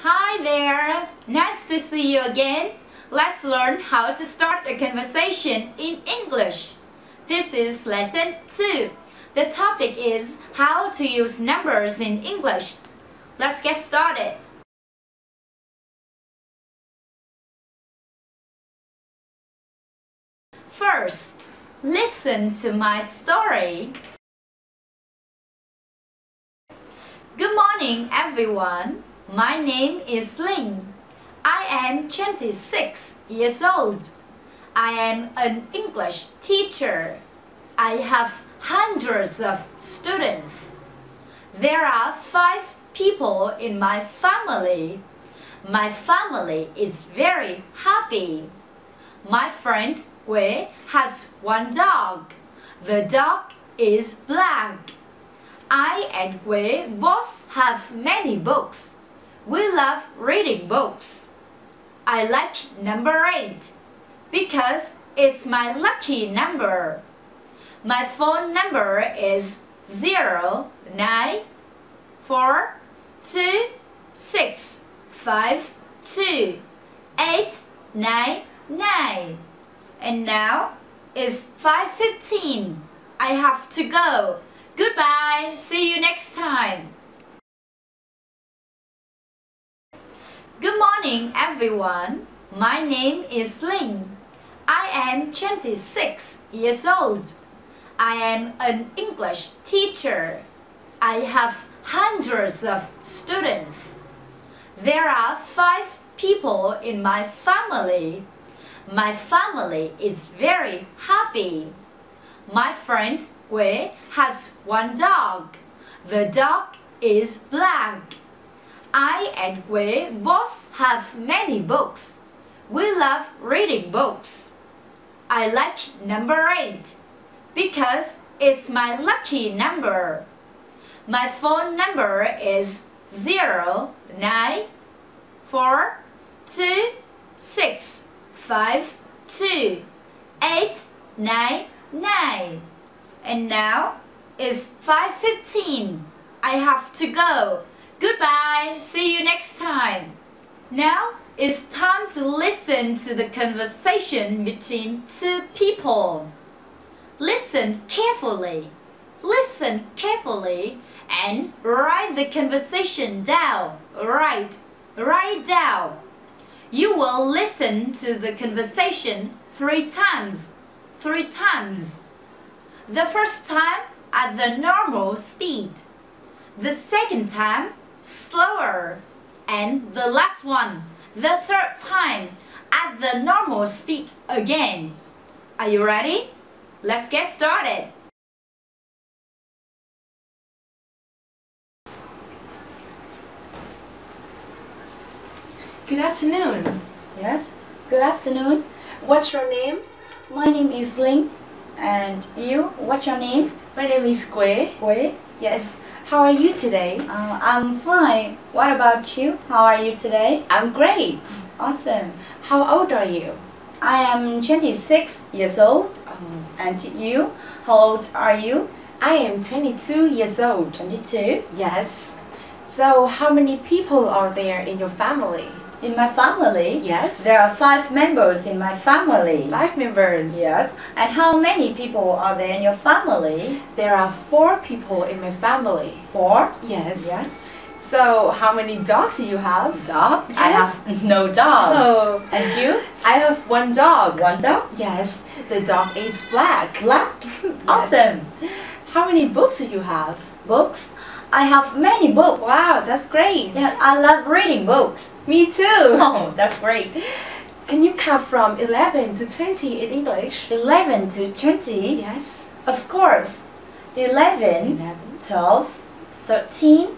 Hi there! Nice to see you again. Let's learn how to start a conversation in English. This is lesson 2. The topic is how to use numbers in English. Let's get started. First, listen to my story. Good morning, everyone. My name is Ling. I am 26 years old. I am an English teacher. I have hundreds of students. There are 5 people in my family. My family is very happy. My friend Wei has one dog. The dog is black. I and Wei both have many books. We love reading books. I like number 8 because it's my lucky number. My phone number is 0994265289. And now it's 5:15. I have to go. Goodbye. See you next time. Good morning, everyone. My name is Ling. I am 26 years old. I am an English teacher. I have hundreds of students. There are 5 people in my family. My family is very happy. My friend Wei has one dog. The dog is black. I and Wei both have many books. We love reading books. I like number 8 because it's my lucky number. My phone number is 0994265289. And now it's 5:15. I have to go. Goodbye. See you next time. Now it's time to listen to the conversation between 2 people. Listen carefully. Listen carefully and write the conversation down. Write down. You will listen to the conversation 3 times. 3 times. The first time at the normal speed. The second time slower. And the last one, the third time, at the normal speed again. Are you ready? Let's get started. Good afternoon. Yes, good afternoon. What's your name? My name is Ling. And you, what's your name? My name is Gui. Wei. Yes. How are you today? I'm fine. What about you? How are you today? I'm great. Awesome. How old are you? I am 26 years old. And you? How old are you? I am 22 years old. 22? Yes. So how many people are there in your family? In my family? Yes. There are 5 members in my family. 5 members? Yes. And how many people are there in your family? There are 4 people in my family. 4? Yes. Yes. So how many dogs do you have? Dog? Yes. I have no dog. Oh. And you? I have 1 dog. 1 dog? Yes. The dog is black. Black? Yes. Awesome. How many books do you have? Books? I have many books. Wow, that's great. Yeah, I love reading books. Me too. Oh, that's great. Can you count from 11 to 20 in English? 11 to 20? Yes. Of course. 11, 12, 13,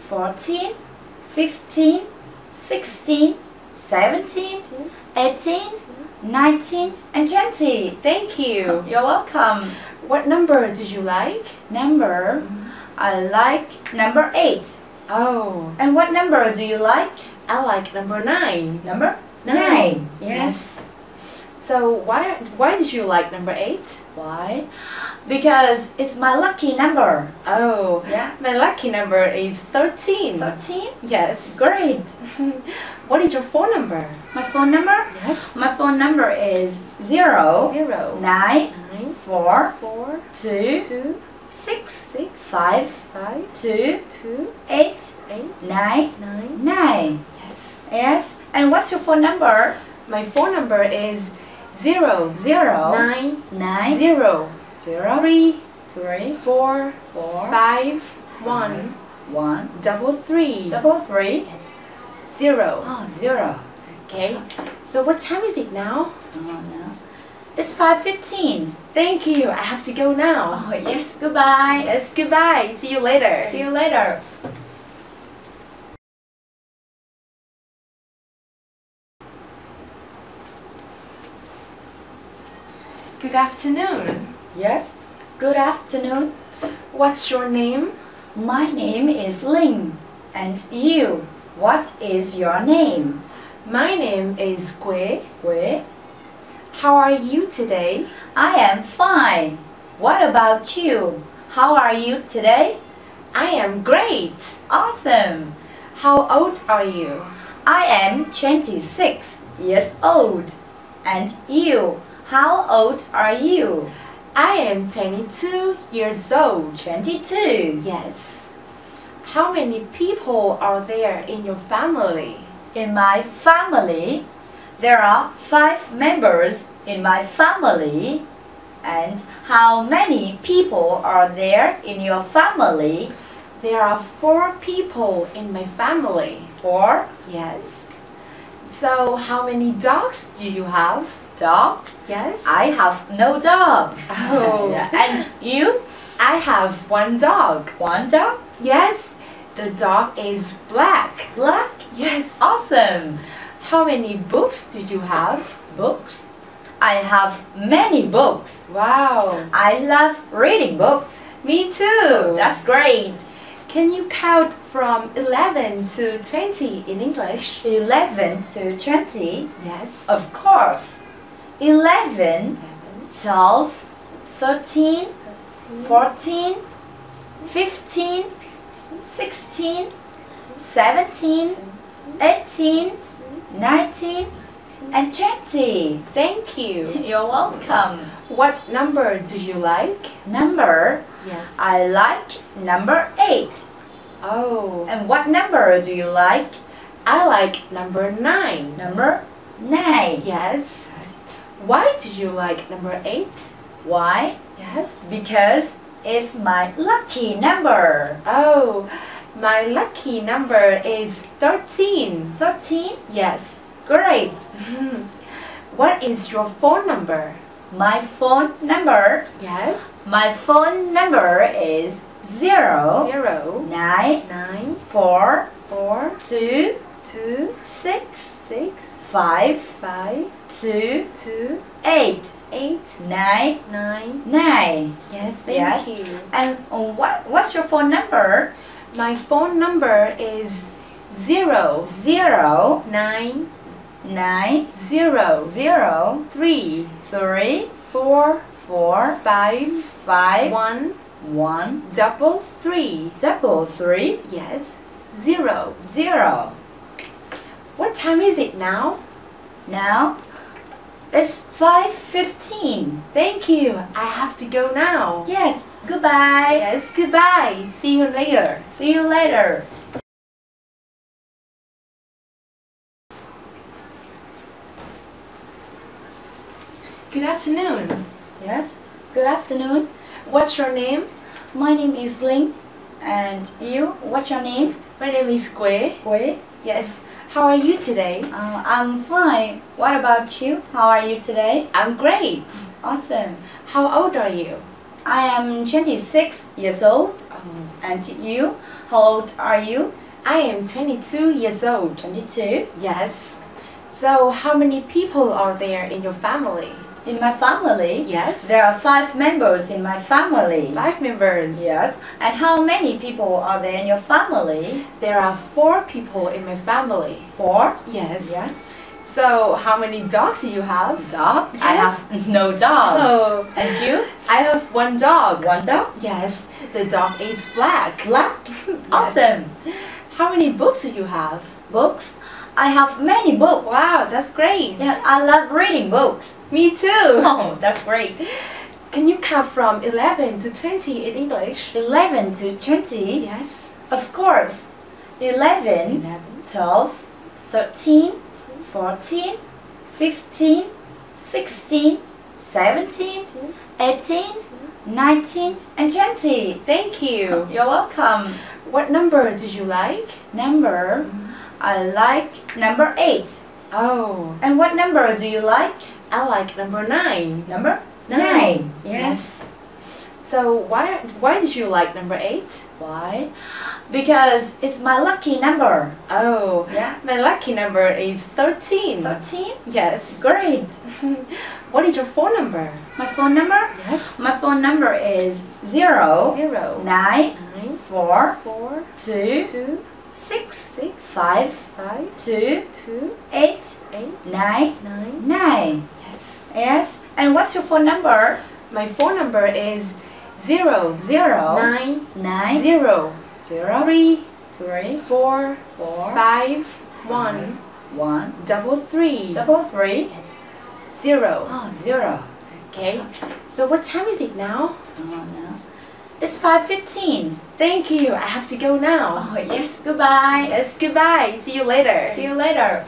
14, 15, 16, 17, 18, 19, and 20. Thank you. You're welcome. What number did you like? Number? I like number 8. Oh. And what number do you like? I like number 9. Number 9. Yes. So why did you like number 8? Why? Because it's my lucky number. Oh, Yeah. my lucky number is 13. 13? Yes. Great. What is your phone number? My phone number? Yes. My phone number is 0 0 9 9 4 4 2 2 6 6 5 5 2 2 8 8 9 9. 9. Yes. Yes. And what's your phone number? My phone number is 0 0 9 9 0 0 3 3 4 4 5 1 1 double 3 3 0. Oh, 0. Okay. So what time is it now? Oh no. It's 5:15. Thank you. I have to go now. Oh yes, goodbye. Yes, goodbye. See you later. See you later. Good afternoon. Yes, good afternoon. What's your name? My name is Ling. And you? What is your name? My name is Gui. Wei. How are you today? I am fine. What about you? How are you today? I am great. Awesome. How old are you? I am 26 years old. And you? How old are you? I am 22 years old. 22. Yes. How many people are there in your family? In my family, there are 5 members in my family. And how many people are there in your family? There are 4 people in my family. 4. Yes. So how many dogs do you have? Dog? Yes. I have no dog. Oh. Yeah. And you? I have 1 dog. 1 dog? Yes. The dog is black. Black? Yes. Awesome. How many books do you have? Books? I have many books. Wow. I love reading books. Me too. That's great. Can you count from 11 to 20 in English? 11 to 20? Yes. Of course. 11, 12, 13, 14, 15, 16, 17, 18, 19, and 20. Thank you. You're welcome. What number do you like? Number? Yes. I like number 8. Oh. And what number do you like? I like number 9. Number 9. Yes. Why do you like number 8? Why? Yes. Because it's my lucky number. Oh, my lucky number is 13. 13? Yes. Great. What is your phone number? My phone number? Yes. My phone number is 0 0 9 9 4 4 2 2 6 6 5 5 2 2 8 8 9 9. 9. Yes, Yes. thank you. And what's your phone number? My phone number is 0 0 9 9 0 0 3 3 4 4 5 5 1 1 double 3. double 3 Yes. 0. 0. What time is it now? Now it's 5:15. Thank you. I have to go now. Yes, goodbye. Yes, goodbye. See you later. See you later. Good afternoon. Yes, good afternoon. What's your name? My name is Ling. And you, what's your name? My name is Gui. Wei. Yes. How are you today? I'm fine. What about you? How are you today? I'm great. Awesome. How old are you? I am 26 years old. And you? How old are you? I am 22 years old. 22. Yes. So how many people are there in your family? In my family? Yes. There are 5 members in my family. 5 members. Yes. And how many people are there in your family? There are 4 people in my family. 4? Yes. Yes. So, how many dogs do you have? Dog? I Yes. have no dog. Oh, And you? I have one dog. One dog? Yes, the dog is black. Black? Awesome. How many books do you have? Books? I have many books. Wow, that's great. Yeah, I love reading books. Me too. Oh, that's great. Can you count from 11 to 20 in English? 11 to 20? Yes. Of course. 11, 12, 13, 14, 15, 16, 17, 18, 19, and 20. Thank you. You're welcome. What number did you like? Number? I like number 8. Oh, And what number do you like? I like number 9. Number 9. Nine. Yes. So why did you like number 8? Why? Because it's my lucky number. Oh, Yeah. my lucky number is 13. 13? Yes. Great. What is your phone number? My phone number? Yes. My phone number is 0 0 9 9 4 4 2 2 6 6 5 5 2 2 8 8 9 9. 9. Yes. Yes. And what's your phone number? My phone number is 0 0 9 9 0 0 3 3 4 4 5 1 1 double 3 double 3 0. Oh, 0. Okay. So what time is it now? Oh no. It's 5:15. Thank you. I have to go now. Oh yes, goodbye. Yes, goodbye. See you later. See you later.